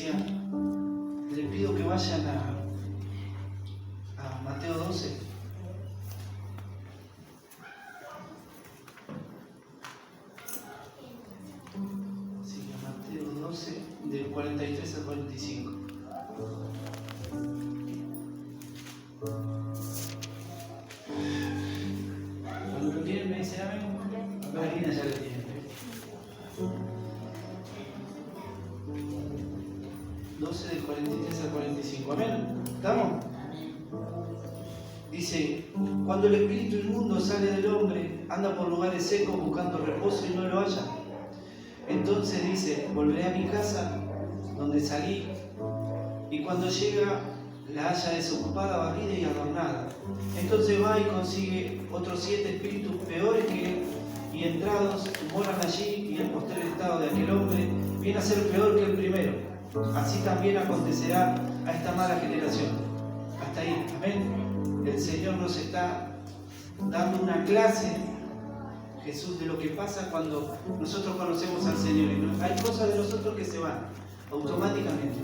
iglesia, les pido que vayan a Mateo 12. Sí, a Mateo 12, del 43 al 45. Cuando lo tienen, me dicen amén. Marina ya lo tiene. 12 del 43 al 45. Amén. ¿Estamos? Dice, cuando el espíritu inmundo sale del hombre, anda por lugares secos buscando reposo y no lo halla. Entonces dice, volveré a mi casa, donde salí, y cuando llega, la halla desocupada, barrida y adornada. Entonces va y consigue otros 7 espíritus peores que él, y entrados moran allí, y el postrer estado de aquel hombre viene a ser peor que el primero. Así también acontecerá a esta mala generación. Hasta ahí, amén. El Señor nos está dando una clase, Jesús, de lo que pasa cuando nosotros conocemos al Señor. Y hay cosas de nosotros que se van automáticamente,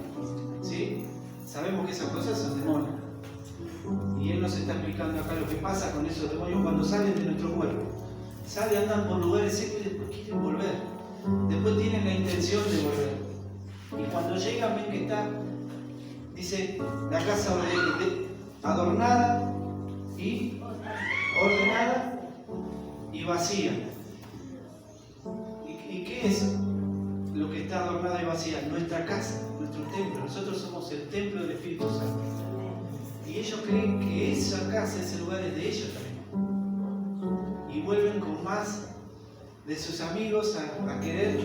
¿sí? Sabemos que esas cosas son demonios. Y Él nos está explicando acá lo que pasa con esos demonios cuando salen de nuestro cuerpo. Salen, andan por lugares secos y después quieren volver. Después tienen la intención de volver. Y cuando llegan ven que está, dice, la casa adornada y ordenada y vacía. ¿Y qué es lo que está adornada y vacía? Nuestra casa, nuestro templo. Nosotros somos el templo del Espíritu Santo. Y ellos creen que esa casa, ese lugar es de ellos también. Y vuelven con más de sus amigos a querer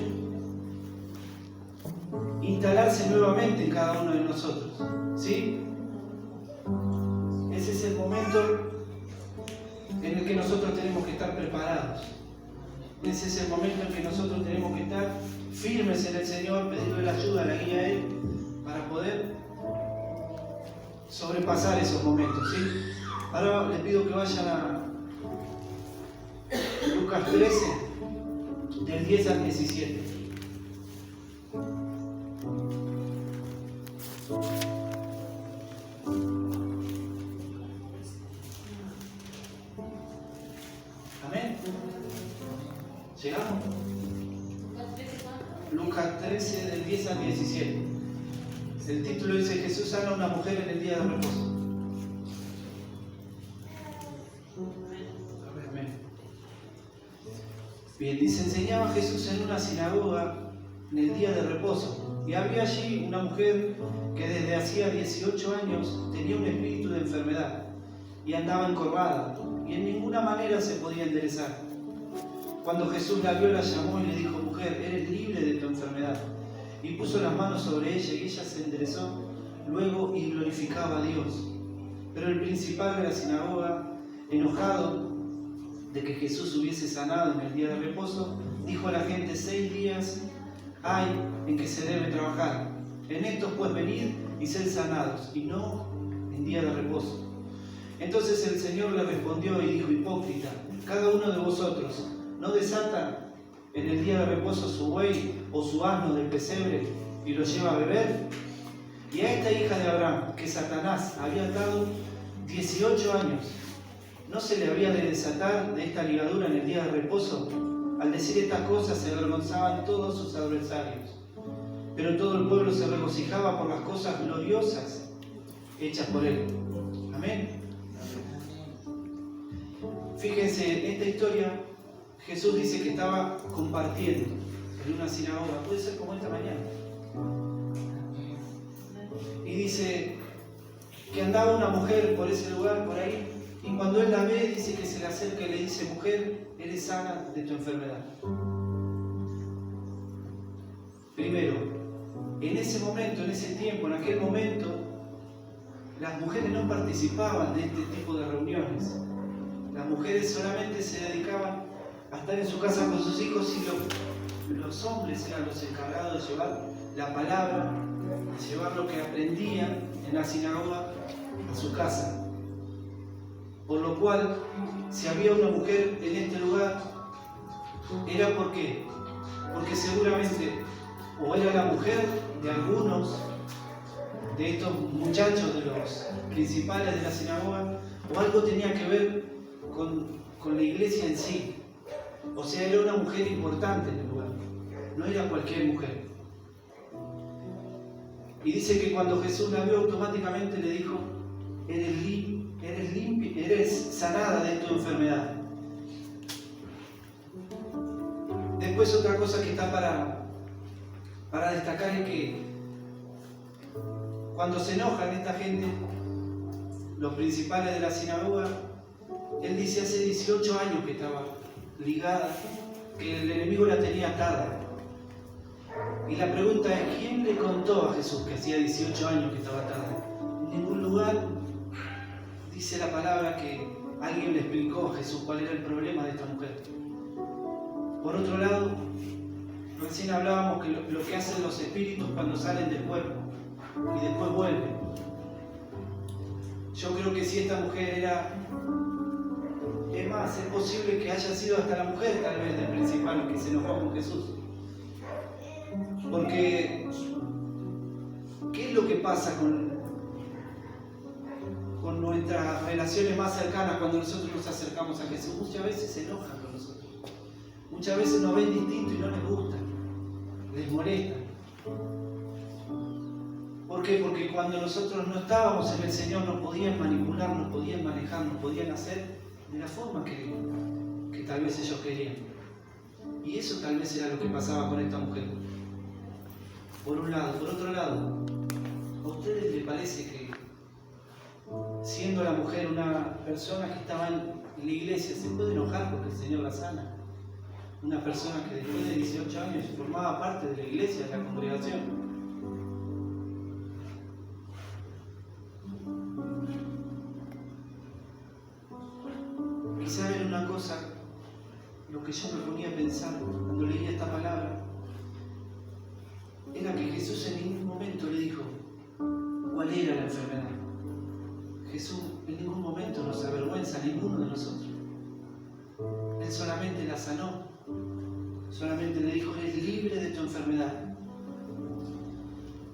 instalarse nuevamente en cada uno de nosotros, ¿sí? Ese es el momento en el que nosotros tenemos que estar preparados. Ese es el momento en que nosotros tenemos que estar firmes en el Señor, pedirle la ayuda, la guía a Él, para poder sobrepasar esos momentos, ¿sí? Ahora les pido que vayan a Lucas 13, del 10 al 17. Amén. ¿Llegamos? Lucas 13, del 10 al 17. El título dice, Jesús sana a una mujer en el día de reposo. Amén. Bien, dice, enseñaba Jesús en una sinagoga en el día de reposo. Y había allí una mujer que desde hacía 18 años tenía un espíritu de enfermedad y andaba encorvada y en ninguna manera se podía enderezar. Cuando Jesús la vio, la llamó y le dijo, mujer, eres libre de tu enfermedad. Y puso las manos sobre ella y ella se enderezó luego y glorificaba a Dios. Pero el principal de la sinagoga, enojado de que Jesús hubiese sanado en el día de reposo, dijo a la gente, 6 días hay en que se debe trabajar. En estos pues venid y sed sanados, y no en día de reposo. Entonces el Señor le respondió y dijo, hipócrita, cada uno de vosotros no desata en el día de reposo su buey o su asno del pesebre y lo lleva a beber. Y a esta hija de Abraham, que Satanás había atado 18 años, ¿no se le había de desatar de esta ligadura en el día de reposo? Al decir estas cosas se avergonzaban todos sus adversarios. Pero todo el pueblo se regocijaba por las cosas gloriosas hechas por él. Amén. Fíjense, esta historia, Jesús dice que estaba compartiendo en una sinagoga. Puede ser como esta mañana. Y dice que andaba una mujer por ese lugar, por ahí, y cuando él la ve, dice que se le acerca y le dice, mujer, eres sana de tu enfermedad. Primero, en ese momento, en ese tiempo, en aquel momento, las mujeres no participaban de este tipo de reuniones. Las mujeres solamente se dedicaban a estar en su casa con sus hijos y los hombres eran los encargados de llevar la palabra, de llevar lo que aprendían en la sinagoga a su casa. Por lo cual, si había una mujer en este lugar, era porque seguramente o era la mujer de algunos de estos muchachos, de los principales de la sinagoga, o algo tenía que ver con la iglesia en sí. O sea, era una mujer importante en el lugar, no era cualquier mujer. Y dice que cuando Jesús la vio, automáticamente le dijo: eres sanada de tu enfermedad. Después, otra cosa que está para destacar es que cuando se enojan esta gente, los principales de la sinagoga, él dice hace 18 años que estaba ligada, que el enemigo la tenía atada. Y la pregunta es: ¿quién le contó a Jesús que hacía 18 años que estaba atada? En ningún lugar dice la palabra que alguien le explicó a Jesús cuál era el problema de esta mujer. Por otro lado, recién hablábamos que lo que hacen los espíritus cuando salen del cuerpo y después vuelven. Yo creo que si esta mujer era... Es más, es posible que haya sido hasta la mujer, tal vez, del principal que se enojó con Jesús. Porque, ¿qué es lo que pasa con nuestras relaciones más cercanas cuando nosotros nos acercamos a Jesús? Muchas veces se enojan con nosotros. Muchas veces nos ven distintos y no les gusta, les molesta. ¿Por qué? Porque cuando nosotros no estábamos en el Señor nos podían manipular, nos podían manejar, nos podían hacer de la forma que tal vez ellos querían. Y eso tal vez era lo que pasaba con esta mujer. Por un lado. Por otro lado, ¿a ustedes les parece que siendo la mujer una persona que estaba en la iglesia se puede enojar porque el Señor la sana? Una persona que después de 18 años formaba parte de la iglesia, de la congregación. Y saben una cosa, lo que yo me ponía a pensar cuando leía esta palabra, era que Jesús en ningún momento le dijo cuál era la enfermedad. Jesús en ningún momento nos avergüenza a ninguno de nosotros. Él solamente la sanó. Solamente le dijo: eres libre de tu enfermedad.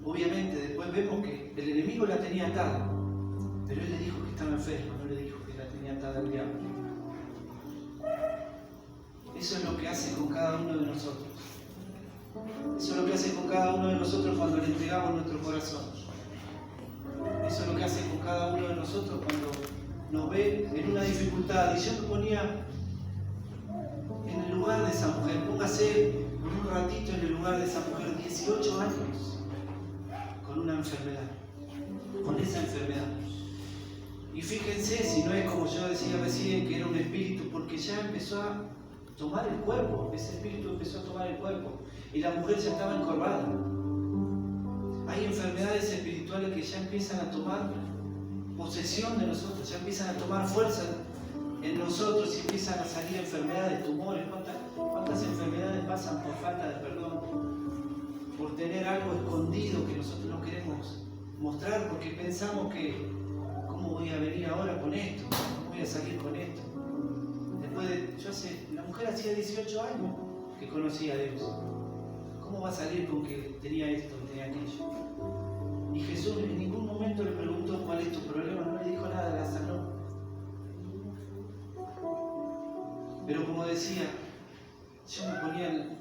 Obviamente después vemos que el enemigo la tenía atada, pero él le dijo que estaba enferma, no le dijo que la tenía atada el diablo. Eso es lo que hace con cada uno de nosotros. Eso es lo que hace con cada uno de nosotros cuando le entregamos nuestro corazón. Eso es lo que hace con cada uno de nosotros cuando nos ve en una dificultad. Y yo me ponía en el lugar de esa mujer. Póngase por un ratito en el lugar de esa mujer. 18 años con una enfermedad, con esa enfermedad. Y fíjense si no es como yo decía recién, que era un espíritu, porque ya empezó a tomar el cuerpo. Ese espíritu empezó a tomar el cuerpo y la mujer ya estaba encorvada. Hay enfermedades espirituales que ya empiezan a tomar posesión de nosotros, ya empiezan a tomar fuerza en nosotros y empiezan a salir enfermedades, tumores. ¿Cuántas enfermedades pasan por falta de perdón? Por tener algo escondido que nosotros no queremos mostrar porque pensamos que ¿cómo voy a venir ahora con esto? ¿Cómo voy a salir con esto? La mujer hacía 18 años que conocía a Dios. ¿Cómo va a salir con que tenía esto, tenía aquello? Y Jesús en ningún momento le preguntó cuál es tu problema, no le dijo nada, la sanó. Pero como decía, yo me ponía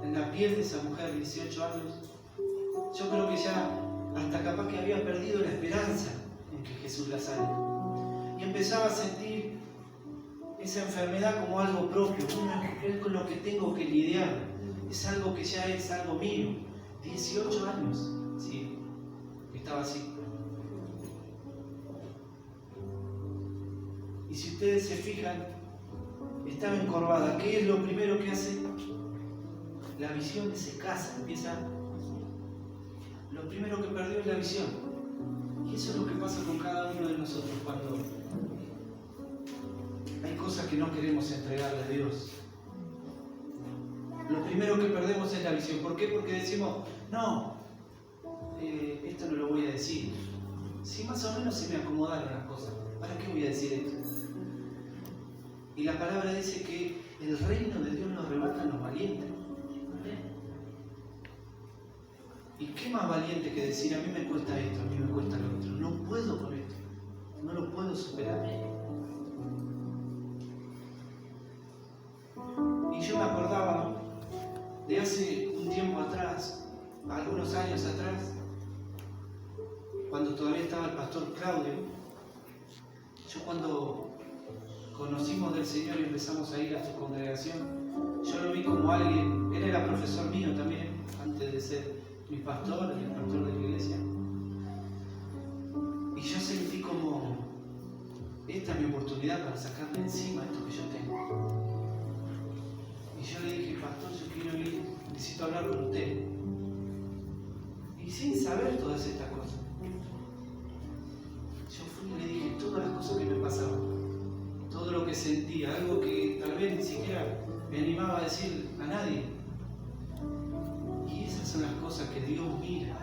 en la piel de esa mujer, 18 años. Yo creo que ya hasta capaz que había perdido la esperanza en que Jesús la sane. Y empezaba a sentir esa enfermedad como algo propio, es con lo que tengo que lidiar, es algo que ya es algo mío. 18 años, sí, estaba así. Y si ustedes se fijan, estaba encorvada. ¿Qué es lo primero que hace? La visión se casa, empieza. Lo primero que perdió es la visión. Y eso es lo que pasa con cada uno de nosotros cuando hay cosas que no queremos entregarle a Dios. Lo primero que perdemos es la visión. ¿Por qué? Porque decimos, no, esto no lo voy a decir. Si más o menos se me acomodaron las cosas, ¿para qué voy a decir esto? Y la palabra dice que el reino de Dios lo arrebatan los valientes. ¿Y qué más valiente que decir, a mí me cuesta esto, a mí me cuesta lo otro? No puedo con esto, no lo puedo superar. Y yo me acordaba de hace un tiempo atrás, algunos años atrás, cuando todavía estaba el pastor Claudio. Yo cuando conocimos del Señor y empezamos a ir a su congregación, yo lo vi como alguien, él era profesor mío también, antes de ser mi pastor y el pastor de la iglesia. Y yo sentí como, esta es mi oportunidad para sacarme encima esto que yo tengo. Y yo le dije, pastor, yo quiero ir, necesito hablar con usted. Y sin saber todas estas cosas, yo fui y le dije todas las cosas que me pasaban, todo lo que sentía, algo que tal vez ni siquiera me animaba a decir a nadie. Y esas son las cosas que Dios mira,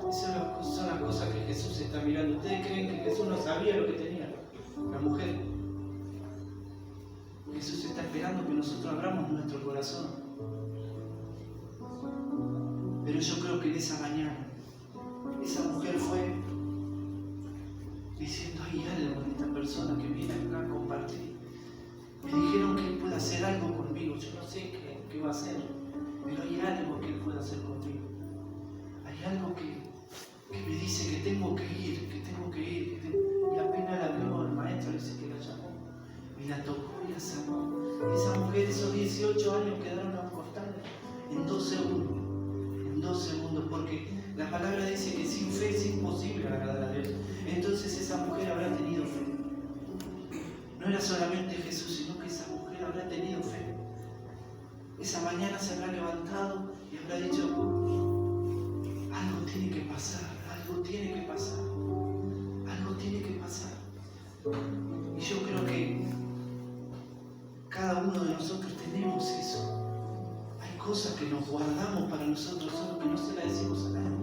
esas son las cosas que Jesús está mirando. ¿Ustedes creen que Jesús no sabía lo que tenía la mujer? Jesús está esperando que nosotros abramos nuestro corazón. Pero yo creo que en esa mañana, esa mujer fue diciendo, hay algo en esta persona que viene acá a compartir. Me dijeron que Él puede hacer algo conmigo. Yo no sé qué va a hacer, pero hay algo que Él puede hacer conmigo. Hay algo que me dice que tengo que ir, Y apenas la vio el maestro, dice que la llamó, y la tocó y la sanó. Y esa mujer, esos 18 años quedaron acortados en 2 segundos. En 2 segundos, porque la palabra dice que sin fe es imposible agradar a Dios. Entonces esa mujer habrá tenido fe. No era solamente Jesús, sino que esa mujer habrá tenido fe. Esa mañana se habrá levantado y habrá dicho, algo tiene que pasar, algo tiene que pasar, algo tiene que pasar. Y yo creo que cada uno de nosotros tenemos eso. Hay cosas que nos guardamos para nosotros solos, que no se las decimos a nadie.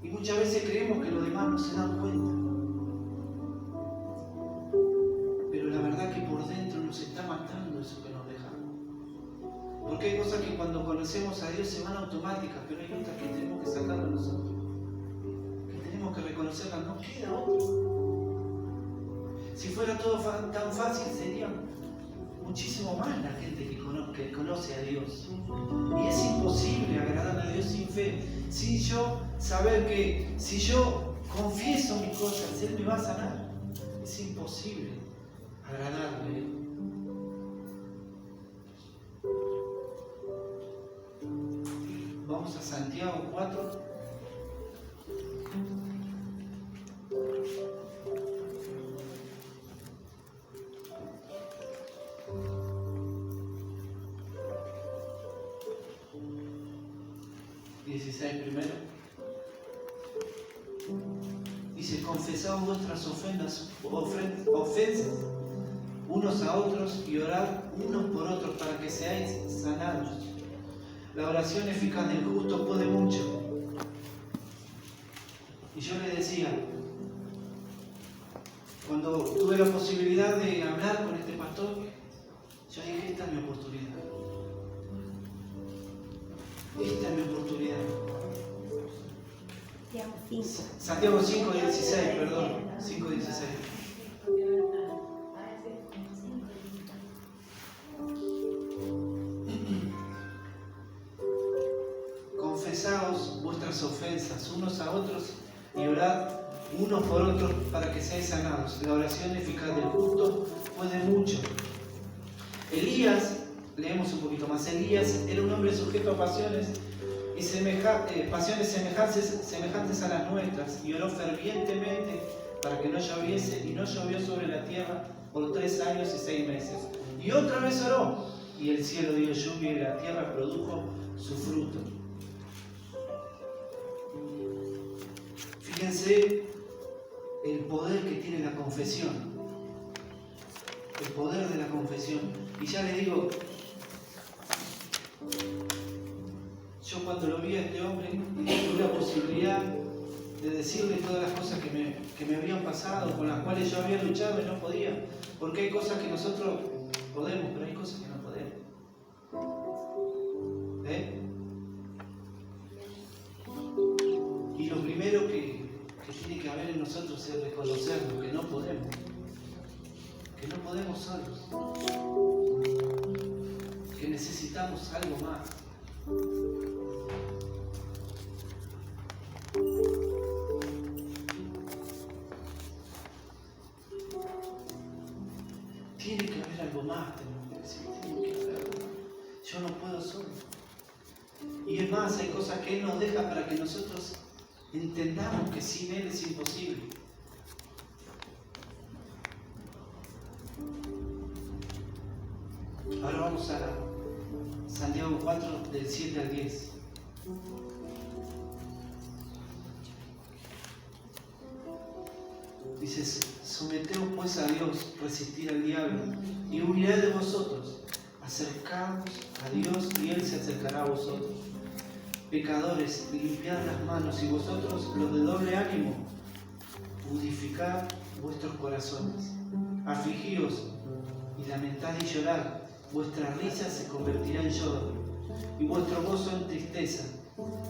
Y muchas veces creemos que los demás no se dan cuenta. Pero la verdad que por dentro nos está matando eso que nos dejamos. Porque hay cosas que cuando conocemos a Dios se van automáticas, pero hay otras que tenemos que sacarlo nosotros. Que tenemos que reconocerlas, no queda otro. Si fuera todo tan fácil, sería muchísimo más la gente que conoce a Dios. Y es imposible agradar a Dios sin fe, sin yo saber que si yo confieso mis cosas, Él me va a sanar. Es imposible agradarle. Vamos a Santiago 4. Primero dice, confesad vuestras ofensas unos a otros y orad unos por otros para que seáis sanados. La oración eficaz del justo puede mucho. Y yo le decía, cuando tuve la posibilidad de hablar con este pastor, yo dije, esta es mi oportunidad. Esta es mi oportunidad. Santiago 5:16, perdón. 5:16. Confesaos vuestras ofensas unos a otros y orad unos por otros para que seáis sanados. La oración eficaz del justo puede mucho. Elías, leemos un poquito más. Elías era un hombre sujeto a pasiones y pasiones semejantes a las nuestras, y oró fervientemente para que no lloviese, y no llovió sobre la tierra por 3 años y 6 meses. Y otra vez oró, y el cielo dio lluvia y la tierra produjo su fruto. Fíjense el poder que tiene la confesión. El poder de la confesión. Y ya les digo, yo cuando lo vi a este hombre y tuve la posibilidad de decirle todas las cosas que me habían pasado, con las cuales yo había luchado y no podía, porque hay cosas que nosotros podemos, pero hay cosas que no podemos. hace reconocernos que no podemos solos, que necesitamos algo más. Tiene que haber algo más, tenemos que decir, tiene que haber algo más. Yo no puedo solo. Y es más, hay cosas que Él nos deja para que nosotros entendamos que sin Él es imposible. Ahora vamos a Santiago 4, del 7 al 10. Dice: someteos pues a Dios, resistir al diablo, y huirá de vosotros. Acercaos a Dios, y Él se acercará a vosotros. Pecadores, limpiad las manos, y vosotros, los de doble ánimo, purificad vuestros corazones. Afligíos y lamentad y llorad, vuestra risa se convertirá en lloro, y vuestro gozo en tristeza.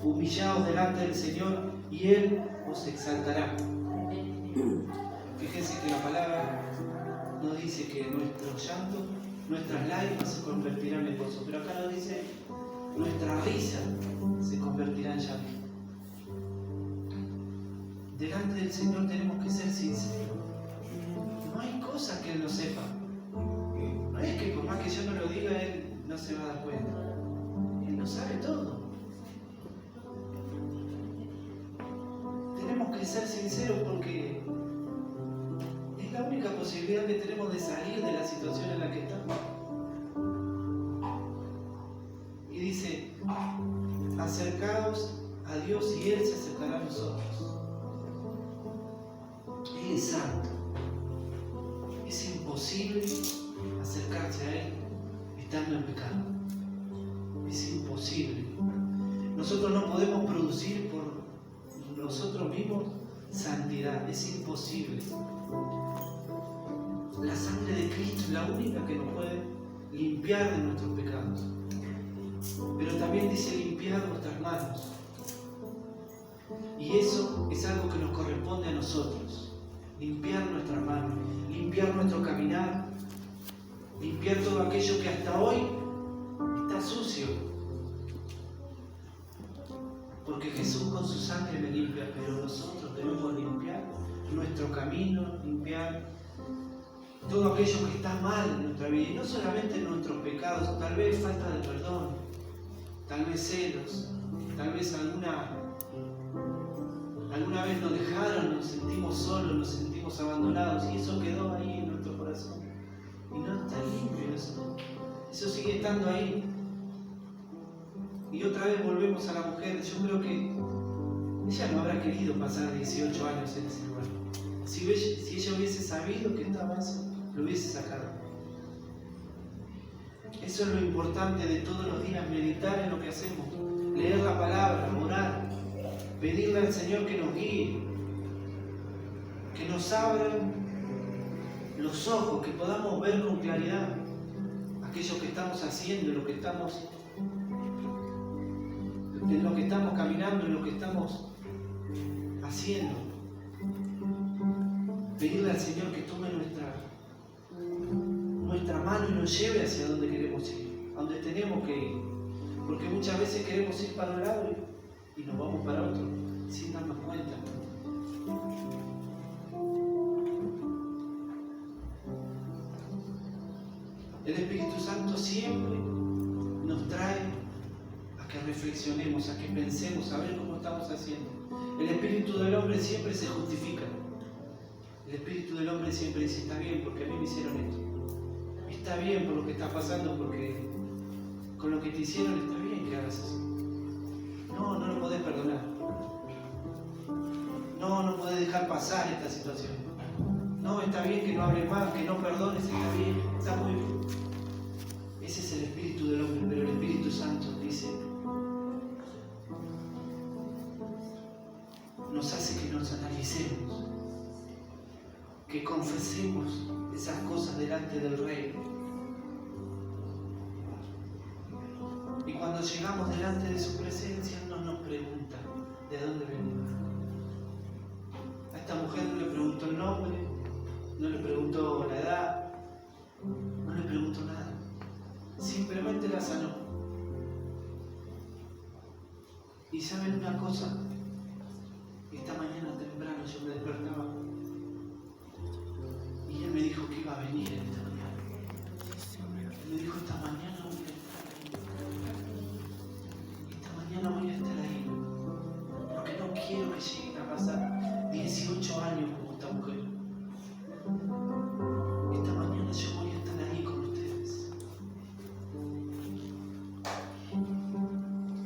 Humillaos delante del Señor, y Él os exaltará. Fíjense que la palabra nos dice que nuestro llanto, nuestras lágrimas se convertirán en gozo, pero acá nos dice nuestra risa se convertirá en llanto. Delante del Señor tenemos que ser sinceros. No hay cosas que Él no sepa. No es que por más que yo no lo diga, Él no se va a dar cuenta. Él lo sabe todo. Tenemos que ser sinceros porque es la única posibilidad que tenemos de salir de la situación en la que estamos. Y dice: acercaos a Dios y Él se acercará a nosotros. Él es santo. Es imposible acercarse a Él estando en pecado. Es imposible. Nosotros no podemos producir por nosotros mismos santidad. Es imposible. La sangre de Cristo es la única que nos puede limpiar de nuestros pecados. Pero también dice: limpiad vuestras manos. Y eso es algo que nos corresponde a nosotros. Limpiar nuestras manos, limpiar nuestro caminar, limpiar todo aquello que hasta hoy está sucio. Porque Jesús con su sangre me limpia, pero nosotros debemos limpiar nuestro camino, limpiar todo aquello que está mal en nuestra vida. Y no solamente nuestros pecados, tal vez falta de perdón, tal vez celos, tal vez alguna vez nos dejaron, nos sentimos solos, nos sentimos abandonados, y eso quedó ahí en nuestro corazón. Y no está limpio eso. Eso sigue estando ahí. Y otra vez volvemos a la mujer. Yo creo que ella no habrá querido pasar 18 años en ese lugar. Si ella hubiese sabido que estaba eso, lo hubiese sacado. Eso es lo importante de todos los días, meditar en lo que hacemos, leer la palabra, orar, pedirle al Señor que nos guíe, que nos abra los ojos, que podamos ver con claridad aquello que estamos haciendo, en lo que estamos caminando, en lo que estamos haciendo. Pedirle al Señor que tome nuestra mano y nos lleve hacia donde queremos ir, a donde tenemos que ir. Porque muchas veces queremos ir para un lado y nos vamos para otro, sin darnos cuenta. El Espíritu Santo siempre nos trae a que reflexionemos, a que pensemos, a ver cómo estamos haciendo. El espíritu del hombre siempre se justifica. El espíritu del hombre siempre dice: está bien porque a mí me hicieron esto. Está bien por lo que está pasando, porque con lo que te hicieron está bien que hagas eso. No lo podés perdonar. No podés dejar pasar esta situación. No, está bien que no hables más, que no perdones, está bien, está muy bien. Ese es el espíritu del hombre, pero el Espíritu Santo dice, nos hace que nos analicemos, que confesemos esas cosas delante del Rey. Y cuando llegamos delante de su presencia, no nos pregunta de dónde venimos. Esta mujer no le preguntó el nombre, no le preguntó la edad, no le preguntó nada. Simplemente la sanó. Y saben una cosa, esta mañana temprano yo me despertaba y él me dijo que iba a venir esta mañana. Me dijo, esta mañana voy a estar ahí. Esta mañana voy a estar ahí. Porque no quiero que lleguen a pasar 18 años como esta mujer. Esta mañana yo voy a estar ahí con ustedes.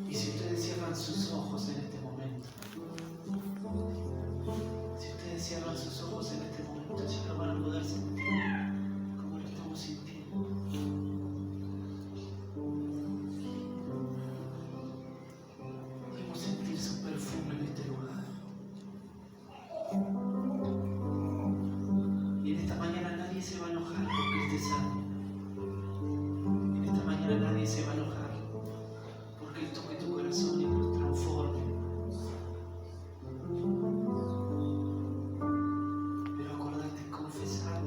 Y si ustedes cierran sus ojos en este momento, si ustedes cierran sus ojos en este momento, ya lo van a poder sentir como lo estamos sintiendo. Podemos sentir su perfume en este lugar. Y en esta mañana nadie se va a enojar porque Él te sane. En esta mañana nadie se va a enojar porque Él toque tu corazón y lo transforme. Pero acordate, confesar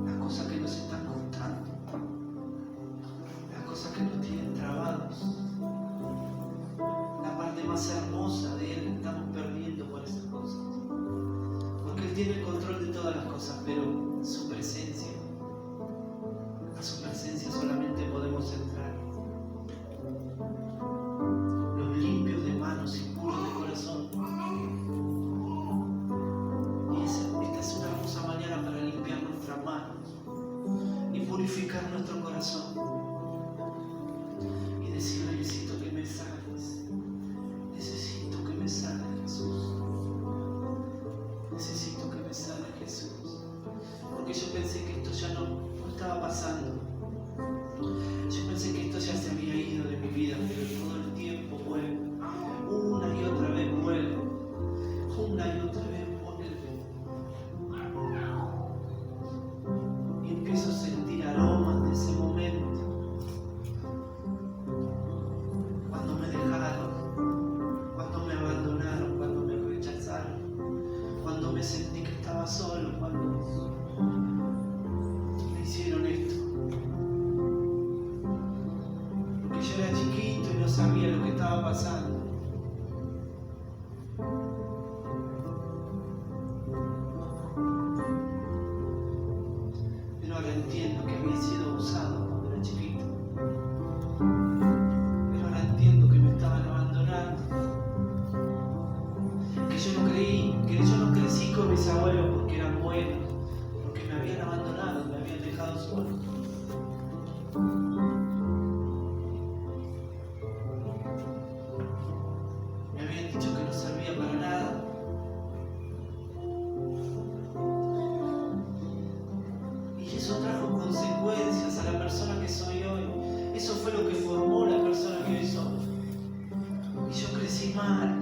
las cosas que nos están costando, las cosas que nos tienen trabados. La parte más hermosa de Él la estamos perdiendo por esas cosas. Porque Él tiene el control de todas las cosas, pero su presencia, a su presencia solamente podemos entrar. Los limpios de manos y puros de corazón. Y esta es una hermosa mañana para limpiar nuestras manos y purificar nuestro corazón. Y decirle, necesito que me sanes. Necesito que me sanes, Jesús. Necesito que me sane, Jesús. Porque yo pensé que esto ya no estaba pasando. Yo pensé que esto ya se había ido de mi vida, pero todo el tiempo vuelve. Una y otra vez vuelve. Una y otra vez vuelve. Y empiezo a sentir aromas de ese momento. Cuando me dejaron, cuando me abandonaron, cuando me rechazaron, cuando me sentí que estaba solo, cuando me hicieron esto. Porque yo era chiquito y no sabía lo que estaba pasando. Pero ahora entiendo que había sido abusado cuando era chiquito. Pero ahora entiendo que me estaban abandonando. Que yo no crecí con mis abuelos porque eran buenos, porque me habían abandonado, me habían dejado solo. Me habían dicho que no servía para nada. Y eso trajo consecuencias a la persona que soy hoy. Eso fue lo que formó la persona que hoy soy. Y yo crecí mal.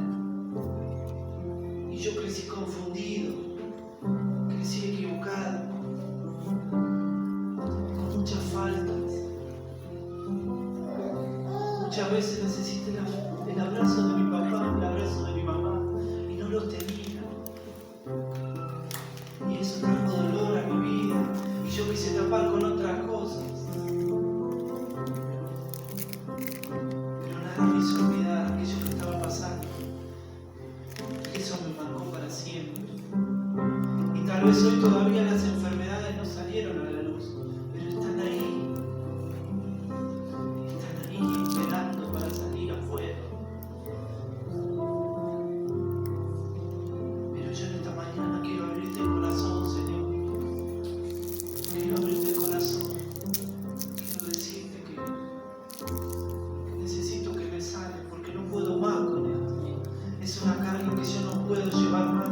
Y yo crecí confundido, crecí equivocado, con muchas faltas. Muchas veces necesité el abrazo de mi papá, el abrazo de mi mamá, y no lo tenía. Y eso trajo dolor a mi vida, y yo quise tapar con otras cosas. Pero nada me hizo olvidar aquello que estaba pasando. Eso me marcó para siempre. Y tal vez hoy todavía las enfermedades no salieron a la luz, pero están ahí. Están ahí esperando para salir afuera. Pero yo en esta mañana quiero abrirte el corazón, Señor. Quiero abrirte el corazón. Quiero decirte que necesito que me sanes porque no puedo más con esto. Es una carga que yo no puedo llevar más.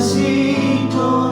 necesito